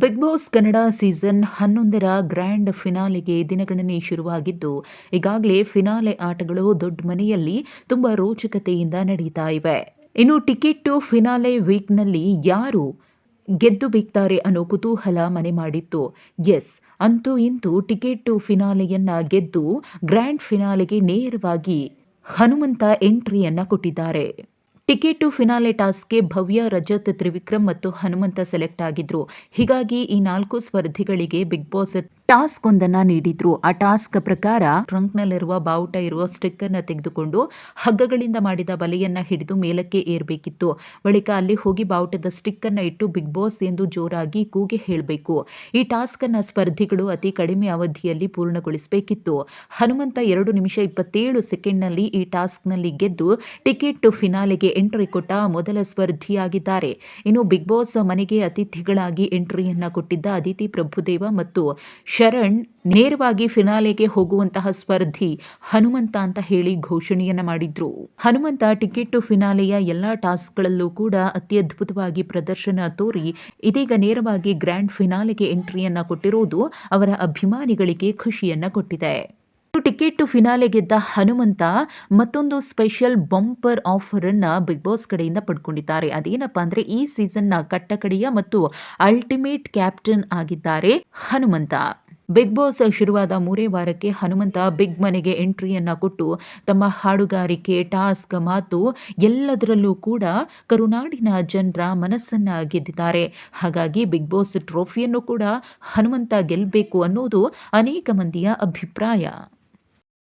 Big boss Kannada season 11ರ grand ಫಿನಾಲೆಗೆ ದಿನಗಣನೆ ಶುರುವಾಗಿದ್ದು, ಈಗಾಗಲೇ ಫಿನಾಲೆ ಆಟಗಳು ದೊಡ್ಡ ಮನೆಯಲ್ಲಿ ತುಂಬಾ ರೋಚಕತೆಯಿಂದ ನಡೀತಾ ಇವೆ. ಇನ್ನು ಟಿಕೆಟ್ ಟು ಫಿನಾಲೆ ವೀಕ್ನಲ್ಲಿ ಯಾರು ಗೆದ್ದು ಬೀಗ್ತಾರೆ ಅನ್ನೋ ಕುತೂಹಲ ಮನೆ ಮಾಡಿತ್ತು. ಎಸ್, ಅಂತೂ ಇಂತೂ ಟಿಕೆಟ್ ಟು ಫಿನಾಲೆಯನ್ನ ಗೆದ್ದು ಗ್ರ್ಯಾಂಡ್ ಫಿನಾಲೆಗೆ ನೇರವಾಗಿ ಹನುಮಂತ ಎಂಟ್ರಿಯನ್ನ ಕೊಟ್ಟಿದ್ದಾರೆ. ಟಿಕೆಟ್ ಟು ಫಿನಾಲೆ ಟಾಸ್ಕ್ಗೆ ಭವ್ಯ, ರಜತ್, ತ್ರಿವಿಕ್ರಮ್ ಮತ್ತು ಹನುಮಂತ ಸೆಲೆಕ್ಟ್ ಆಗಿದ್ರು. ಹೀಗಾಗಿ ಈ 4 ಸ್ಪರ್ಧಿಗಳಿಗೆ ಬಿಗ್ ಬಾಸ್ ಟಾಸ್ಕ್ ಒಂದನ್ನ ನೀಡಿದ್ರು. ಆ ಟಾಸ್ಕ್ ಪ್ರಕಾರ ಟ್ರಂಕ್ನಲ್ಲಿರುವ ಬಾವುಟ ಇರುವ ಸ್ಟಿಕ್ಕರ್ ನ ತೆಗೆದುಕೊಂಡು ಹಗ್ಗಗಳಿಂದ ಮಾಡಿದ ಬಲೆಯನ್ನ ಹಿಡಿದು ಮೇಲಕ್ಕೆ ಏರ್ಬೇಕಿತ್ತು. ಬಳಿಕ ಅಲ್ಲಿ ಹೋಗಿ ಬಾವುಟದ ಸ್ಟಿಕ್ಕರ್ ನ ಇಟ್ಟು ಬಿಗ್ ಬಾಸ್ ಎಂದು ಜೋರಾಗಿ ಕೂಗಿ ಹೇಳಬೇಕು. ಈ ಟಾಸ್ಕ್ ಅನ್ನ ಸ್ಪರ್ಧಿಗಳು ಅತಿ ಕಡಿಮೆ ಅವಧಿಯಲ್ಲಿ ಪೂರ್ಣಗೊಳಿಸಬೇಕಿತ್ತು. ಹನುಮಂತ 2 ನಿಮಿಷ 27 ಸೆಕೆಂಡ್ನಲ್ಲಿ ಈ ಟಾಸ್ಕ್ ನಲ್ಲಿ ಗೆದ್ದು ಟಿಕೆಟ್ ಟು ಫಿನಾಲೆಗೆ ಎಂಟ್ರಿ ಕೊಟ್ಟ ಮೊದಲ ಸ್ಪರ್ಧಿಯಾಗಿದ್ದಾರೆ. ಇನ್ನು ಬಿಗ್ ಬಾಸ್ ಮನೆಗೆ ಅತಿಥಿಗಳಾಗಿ ಎಂಟ್ರಿಯನ್ನ ಕೊಟ್ಟಿದ್ದ ಅದಿತಿ ಪ್ರಭುದೇವ ಮತ್ತು ಶರಣ್ ನೇರವಾಗಿ ಫಿನಾಲೆಗೆ ಹೋಗುವಂತಹ ಸ್ಪರ್ಧಿ ಹನುಮಂತ ಅಂತ ಹೇಳಿ ಘೋಷಣೆಯನ್ನ ಮಾಡಿದ್ರು. ಹನುಮಂತ ಟಿಕೆಟ್ ಟು ಫಿನಾಲೆಯ ಎಲ್ಲಾ ಟಾಸ್ಕ್ಗಳಲ್ಲೂ ಕೂಡ ಅತ್ಯದ್ಭುತವಾಗಿ ಪ್ರದರ್ಶನ ತೋರಿ ಇದೀಗ ನೇರವಾಗಿ ಗ್ರ್ಯಾಂಡ್ ಫಿನಾಲೆಗೆ ಎಂಟ್ರಿಯನ್ನ ಕೊಟ್ಟಿರುವುದು ಅವರ ಅಭಿಮಾನಿಗಳಿಗೆ ಖುಷಿಯನ್ನ ಕೊಟ್ಟಿದೆ. ಟಿಕೆಟ್ ಟು ಫಿನಾಲೆ ಗೆದ್ದ ಹನುಮಂತ ಮತ್ತೊಂದು ಸ್ಪೆಷಲ್ ಬಂಪರ್ ಆಫರ್ ಅನ್ನ ಬಿಗ್ ಬಾಸ್ ಕಡೆಯಿಂದ ಪಡ್ಕೊಂಡಿದ್ದಾರೆ. ಅದೇನಪ್ಪಾ ಅಂದ್ರೆ ಈ ಸೀಸನ್ನ ಕಟ್ಟಕಡೆಯ ಮತ್ತು ಅಲ್ಟಿಮೇಟ್ ಕ್ಯಾಪ್ಟನ್ ಆಗಿದ್ದಾರೆ ಹನುಮಂತ. ಬಿಗ್ ಬಾಸ್ ಶುರುವಾದ 3 ವಾರಕ್ಕೆ ಹನುಮಂತ ಬಿಗ್ ಮನೆಗೆ ಎಂಟ್ರಿಯನ್ನ ಕೊಟ್ಟು ತಮ್ಮ ಹಾಡುಗಾರಿಕೆ, ಟಾಸ್ಕ್, ಮಾತು ಎಲ್ಲದರಲ್ಲೂ ಕೂಡ ಕರುನಾಡಿನ ಜನರ ಮನಸ್ಸನ್ನ ಗೆದ್ದಿದ್ದಾರೆ. ಹಾಗಾಗಿ ಬಿಗ್ ಬಾಸ್ ಟ್ರೋಫಿಯನ್ನು ಕೂಡ ಹನುಮಂತ ಗೆಲ್ಲಬೇಕು ಅನ್ನೋದು ಅನೇಕ ಮಂದಿಯ ಅಭಿಪ್ರಾಯ.